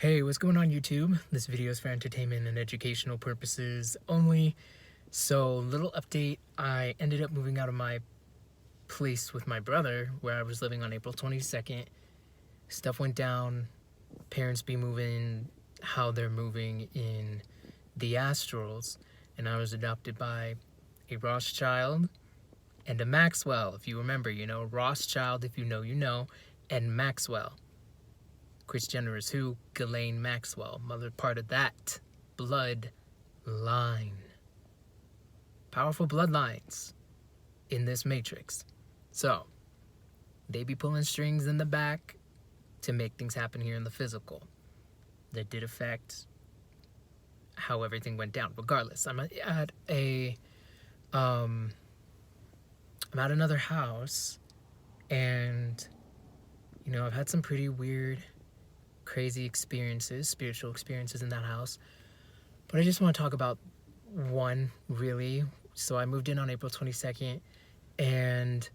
Hey, what's going on YouTube? This video is for entertainment and educational purposes only. So, little update, I ended up moving out of my place with my brother where I was living on April 22nd. Stuff went down, parents be moving how they're moving in the astrals, and I was adopted by a Rothschild and a Maxwell. If you remember, Rothschild, if you know, and Maxwell. Kris Jenner is who? Ghislaine Maxwell, mother part of that blood line. Powerful bloodlines in this matrix. So, they be pulling strings in the back to make things happen here in the physical. That did affect how everything went down. Regardless, I'm at another house, and I've had some pretty weird, crazy experiences, spiritual experiences in that house. But I just want to talk about one, really. So I moved in on April 22nd, and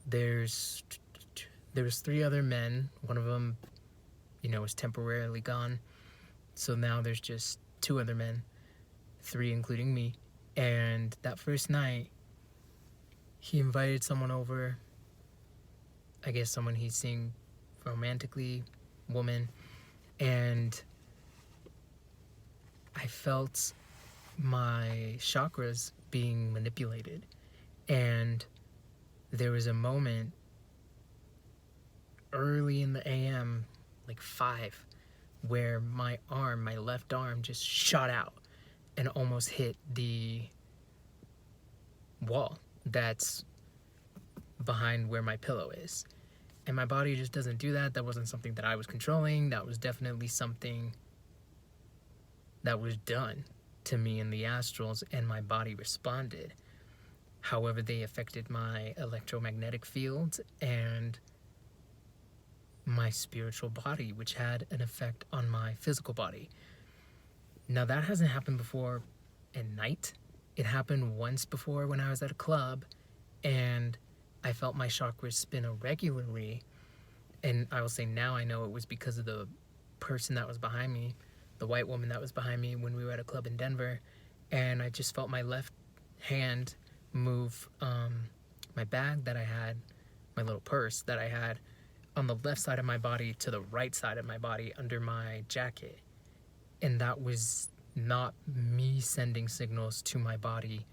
there was 3 other men. One of them, was temporarily gone. So now there's just 2 other men, 3 including me. And that first night, he invited someone over. I guess someone he's seeing romantically, woman, and I felt my chakras being manipulated. And there was a moment early in the AM, like 5, where my left arm just shot out and almost hit the wall that's behind where my pillow is. And my body just doesn't do that. That wasn't something that I was controlling. That was definitely something that was done to me in the astrals, and my body responded. However, they affected my electromagnetic field and my spiritual body, which had an effect on my physical body. Now, that hasn't happened before at night. It happened once before when I was at a club, and I felt my chakras spin irregularly, and I will say now I know it was because of the person that was behind me, the white woman that was behind me when we were at a club in Denver, and I just felt my left hand move my bag that I had, my little purse that I had, on the left side of my body to the right side of my body under my jacket. And that was not me sending signals to my body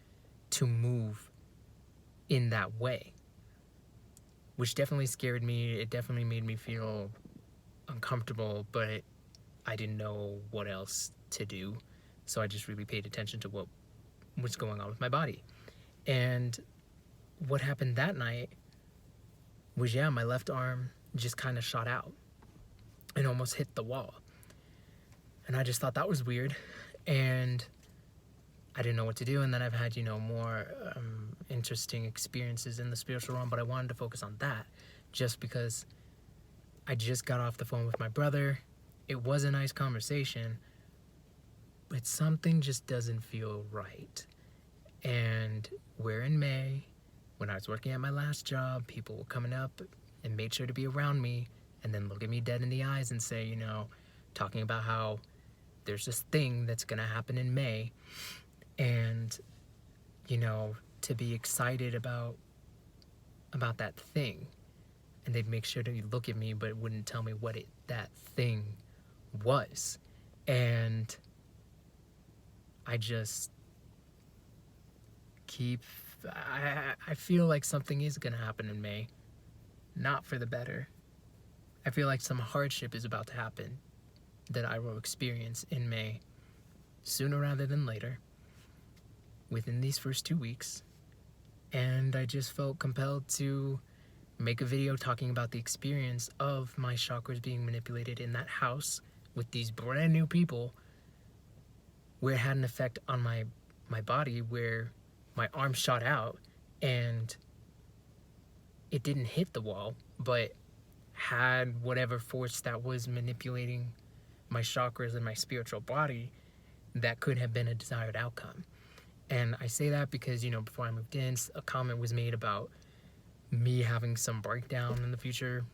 to move in that way, which definitely scared me. It definitely made me feel uncomfortable, but I didn't know what else to do. So I just really paid attention to what was going on with my body. And what happened that night was, my left arm just kind of shot out and almost hit the wall. And I just thought that was weird. And I didn't know what to do. And then I've had, more interesting experiences in the spiritual realm, but I wanted to focus on that just because I just got off the phone with my brother. It was a nice conversation, but something just doesn't feel right. And we're in May. When I was working at my last job, people were coming up and made sure to be around me and then look at me dead in the eyes and say, talking about how there's this thing that's going to happen in May, and to be excited about that thing. And they'd make sure to look at me but wouldn't tell me what that thing was. And I just I feel like something is gonna happen in May, not for the better. I feel like some hardship is about to happen that I will experience in May, sooner rather than later, within these first 2 weeks. And I just felt compelled to make a video talking about the experience of my chakras being manipulated in that house with these brand new people, where it had an effect on my body, where my arm shot out and it didn't hit the wall, but had whatever force that was manipulating my chakras and my spiritual body that could have been a desired outcome. And I say that because, before I moved in, a comment was made about me having some breakdown in the future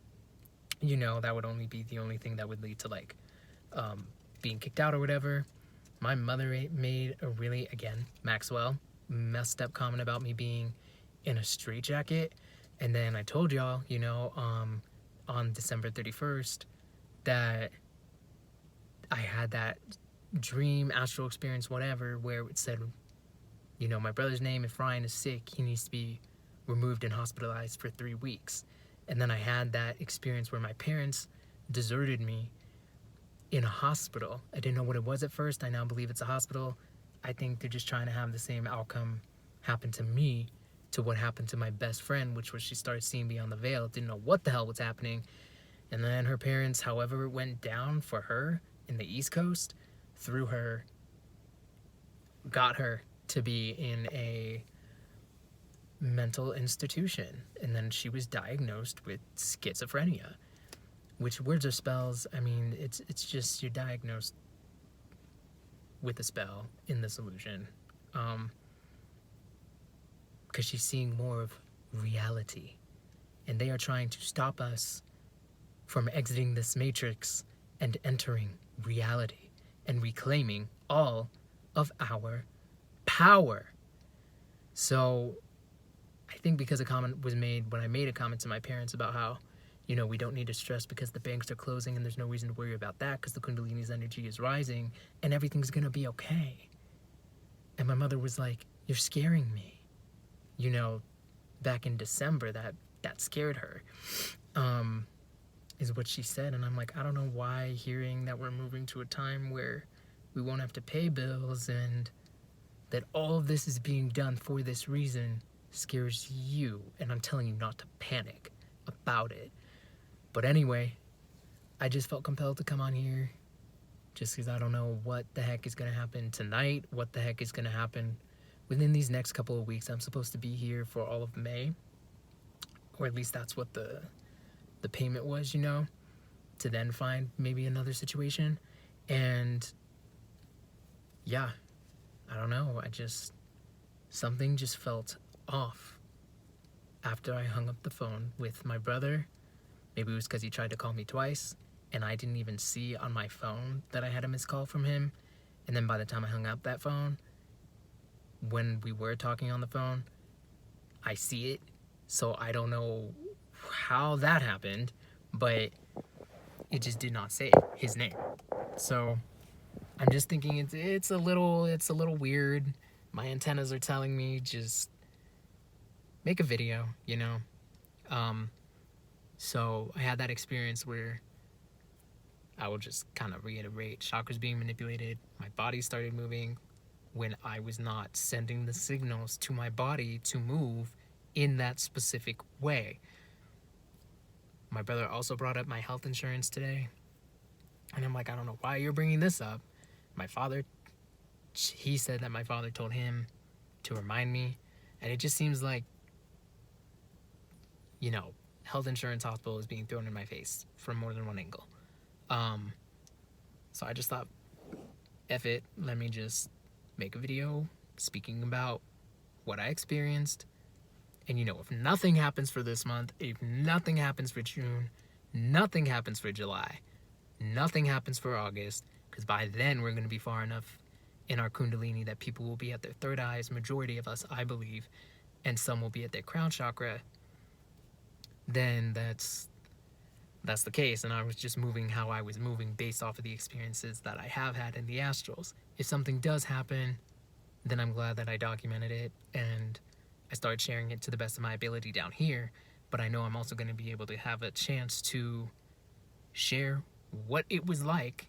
that would only be the only thing that would lead to like being kicked out or whatever. My mother made a really, again, Maxwell, messed up comment about me being in a straitjacket. And then I told y'all, on December 31st, that I had that dream, astral experience, whatever, where it said, my brother's name, if Ryan is sick, he needs to be removed and hospitalized for 3 weeks. And then I had that experience where my parents deserted me in a hospital. I didn't know what it was at first. I now believe it's a hospital. I think they're just trying to have the same outcome happen to me to what happened to my best friend, which was she started seeing beyond the veil, didn't know what the hell was happening. And then her parents, however it went down for her in the East Coast, through her, got her to be in a mental institution. And then she was diagnosed with schizophrenia, which words are spells. I mean, it's just you're diagnosed with a spell in this illusion. Because she's seeing more of reality. And they are trying to stop us from exiting this matrix and entering reality and reclaiming all of our power. So I think because a comment was made when I made a comment to my parents about how, we don't need to stress because the banks are closing and there's no reason to worry about that because the Kundalini's energy is rising and everything's going to be okay. And my mother was like, you're scaring me. Back in December, that scared her, is what she said. And I'm like, I don't know why hearing that we're moving to a time where we won't have to pay bills and that all of this is being done for this reason scares you. And I'm telling you not to panic about it. But anyway, I just felt compelled to come on here just because I don't know what the heck is going to happen tonight, what the heck is going to happen within these next couple of weeks. I'm supposed to be here for all of May, or at least that's what the payment was, to then find maybe another situation. And yeah, I don't know. Something just felt off after I hung up the phone with my brother. Maybe it was because he tried to call me twice and I didn't even see on my phone that I had a missed call from him. And then by the time I hung up that phone, when we were talking on the phone, I see it. So I don't know how that happened, but it just did not say his name. So I'm just thinking it's a little weird. My antennas are telling me just make a video, So I had that experience where I will just kind of reiterate, chakras being manipulated, my body started moving when I was not sending the signals to my body to move in that specific way. My brother also brought up my health insurance today. And I'm like, I don't know why you're bringing this up. My father, he said that my father told him to remind me. And it just seems like, health insurance hospital is being thrown in my face from more than one angle. So I just thought, F it, let me just make a video speaking about what I experienced. And if nothing happens for this month, if nothing happens for June, nothing happens for July, nothing happens for August, because by then we're going to be far enough in our Kundalini that people will be at their third eyes, majority of us, I believe, and some will be at their crown chakra, then that's the case. And I was just moving how I was moving based off of the experiences that I have had in the astrals. If something does happen, then I'm glad that I documented it and I started sharing it to the best of my ability down here. But I know I'm also going to be able to have a chance to share what it was like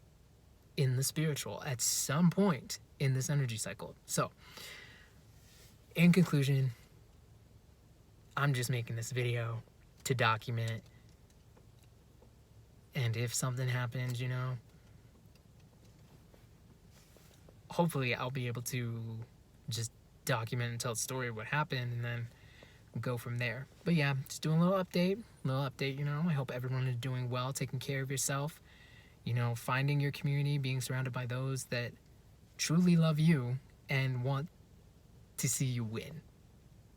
in the spiritual at some point in this energy cycle. So, in conclusion, I'm just making this video to document. And if something happens, hopefully I'll be able to just document and tell the story of what happened and then go from there. But yeah, just doing a little update, I hope everyone is doing well, taking care of yourself, finding your community, being surrounded by those that truly love you and want to see you win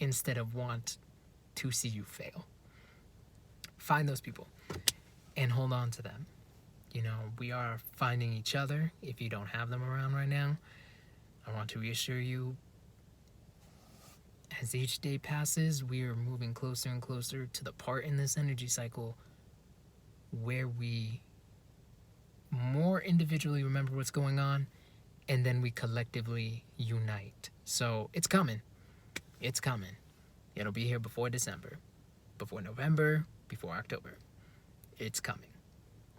instead of want to see you fail. Find those people. and hold on to them. You know, we are finding each other. If you don't have them around right now, I want to reassure you, as each day passes, we are moving closer and closer to the part in this energy cycle where we more individually remember what's going on, and then we collectively unite. So it's coming. It's coming. It'll be here before December, before November, before October. It's coming.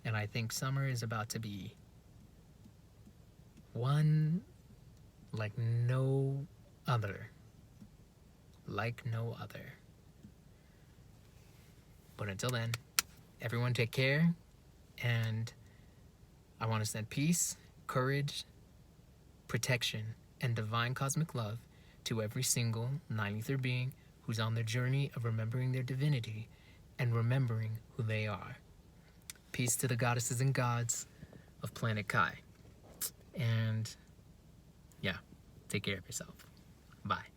And I think summer is about to be one like no other. Like no other. But until then, everyone take care, and I want to send peace, courage, protection, and divine cosmic love to every single 93rd being who's on their journey of remembering their divinity and remembering who they are. Peace to the goddesses and gods of Planet Kai. And yeah, take care of yourself. Bye.